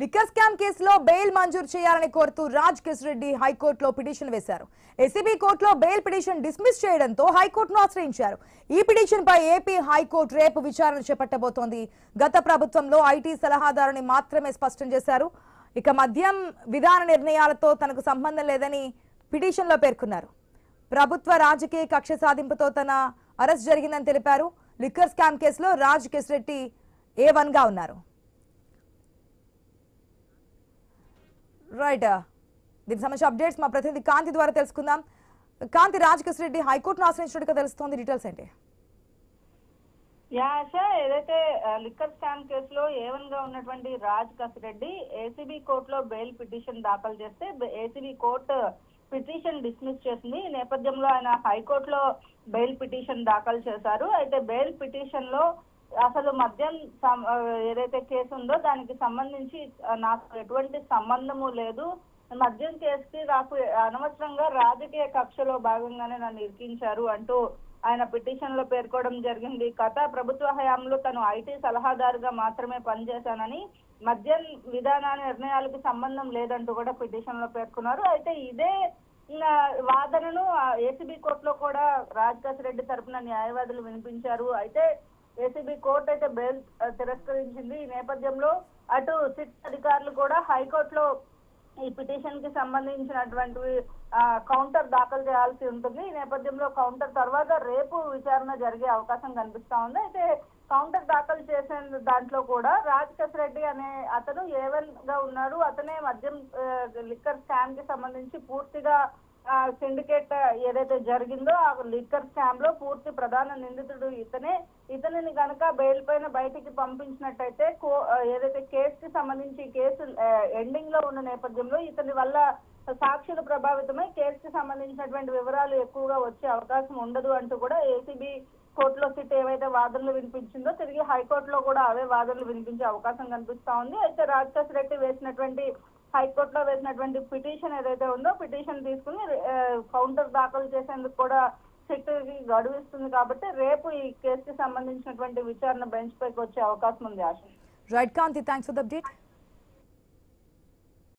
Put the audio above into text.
Liquor scam కేసులో bail మంజూరు చేయాలని కోరుతూ రాజ్ కిషన్ రెడ్డి హైకోర్టులో పిటిషన్ వేశారు. ఏసీబీ కోర్టులో బెయిల్ పిటిషన్ డిస్మిస్ చేయడంతో హైకోర్టును ఆశ్రయించారు. ఈ పిటిషన్ పై ఏపీ హైకోర్టు రేపు విచారణ చేపట్టబోతోంది. గత ప్రభుత్వంలో ఐటీ సలహాదారుని మాత్రమే స్పష్టం చేశారు. ఇక మద్యం విధాన నిర్ణయాలతో తనకు సంబంధం లేదని పిటిషన్లో పేర్కొన్నారు. ప్రభుత్వ రాజకీయ కక్ష సాధింపుతో తన అరెస్ట్ జరిగిందని తెలిపారు. లిక్కర్ స్కామ్ కేసులో రాజ్ కిషన్ రెడ్డి A1 గా ఉన్నారు. రైట్, దీనికి సంబంధించిన అప్డేట్స్ మా ప్రతినిధి కాంతి ద్వారా తెలుసుకుందాం. కాంతి, రాజ్ కిషన్ రెడ్డి హైకోర్టును ఆశ్రయించినట్టుగా తెలుస్తోంది, డీటెయిల్స్ ఏంటి? ఏదైతే లిక్కర్ స్కామ్ కేసులో A1 గా ఉన్నటువంటి రాజ్ కిషన్ రెడ్డి ఏసీబీ కోర్టులో బెయిల్ పిటిషన్ దాఖలు చేస్తే ఏసీబీ కోర్టు పిటిషన్ డిస్మిస్ చేసింది. ఈ నేపథ్యంలో ఆయన హైకోర్టులో బెయిల్ పిటిషన్ దాఖలు చేశారు. అయితే బెయిల్ పిటిషన్ లో అసలు మద్యం ఏదైతే కేసు ఉందో దానికి సంబంధించి నాకు ఎటువంటి సంబంధము లేదు, మద్యం కేసుకి నాకు అనవసరంగా రాజకీయ కక్షలో భాగంగానే నన్ను ఇరికించారు అంటూ ఆయన పిటిషన్ లో పేర్కోవడం జరిగింది. గత ప్రభుత్వ హయాంలో తను ఐటీ సలహాదారుగా మాత్రమే పనిచేశానని, మద్యం విధాన నిర్ణయాలకు సంబంధం లేదంటూ కూడా పిటిషన్ లో పేర్కొన్నారు. అయితే ఇదే వాదనను ఏసీబీ కోర్టులో కూడా రాజ్ కిషన్ రెడ్డి తరపున న్యాయవాదులు వినిపించారు. అయితే ఏసీబీ కోర్టు అయితే బెయిల్ తిరస్కరించింది. ఈ నేపథ్యంలో అటు సిట్ అధికారులు కూడా హైకోర్టులో ఈ పిటిషన్ కి సంబంధించినటువంటి కౌంటర్ దాఖలు చేయాల్సి ఉంటుంది. ఈ నేపథ్యంలో కౌంటర్ తర్వాత రేపు విచారణ జరిగే అవకాశం కనిపిస్తా ఉంది. అయితే కౌంటర్ దాఖలు చేసే దాంట్లో కూడా రాజ్ కిషన్ రెడ్డి అనే అతను A1 గా ఉన్నారు. అతనే మద్యం లిక్కర్ స్కామ్ కి సంబంధించి పూర్తిగా సిండికేట్ ఏదైతే జరిగిందో ఆ లిక్కర్ స్కామ్ లో పూర్తి ప్రధాన నిందితుడు ఇతనిని కనుక బెయిల్ పైన బయటికి పంపించినట్టయితే ఏదైతే కేసుకి సంబంధించి కేసు ఎండింగ్ లో ఉన్న నేపథ్యంలో ఇతని వల్ల సాక్షులు ప్రభావితమై కేసుకి సంబంధించినటువంటి వివరాలు ఎక్కువగా వచ్చే అవకాశం ఉండదు అంటూ కూడా ఏసీబీ కోర్టులో సిట్ ఏవైతే వాదనలు వినిపించిందో తిరిగి హైకోర్టులో కూడా అవే వాదనలు వినిపించే అవకాశం కనిపిస్తా ఉంది. అయితే రాజ్ కిషన్ రెడ్డి హైకోర్టులో వేసినటువంటి పిటిషన్ ఏదైతే ఉందో పిటిషన్ తీసుకుని కౌంటర్ దాఖలు చేసేందుకు కూడా సిట్ గడువు ఇస్తుంది. కాబట్టి రేపు ఈ కేసుకి సంబంధించినటువంటి విచారణ బెంచ్ పైకి వచ్చే అవకాశం ఉంది. ఆశ. Right Kanthi, thanks for the update.